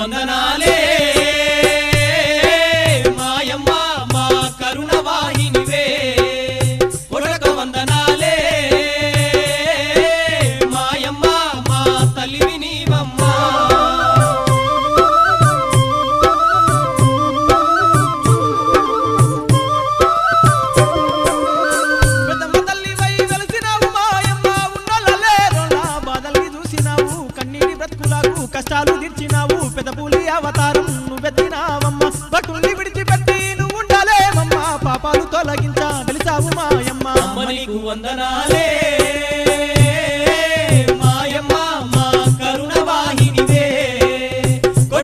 వందనాలే మాయమ్మ మా కరుణ వాహినివే కొడక వందనాలే మాయమ్మ మా తల్లివి నీవమ్మా పెద్దమ్మ తల్లివై వెలిసినావు మాయమ్మ ఉన్నలలేరోలా బాధల్ని చూసినావు కన్నీటి బ్రతుకులకు కష్టాలు తీర్చినావు పెదపూలి అవతారం నువ్వెత్తినావమ్మ భక్తుల్ని విడిచిపెట్టి నువ్వు ఉండాలేమమ్మ పాపాలు తొలగించ వెలిసావు మాయమ్మ అమ్మ నీకు వందనాలే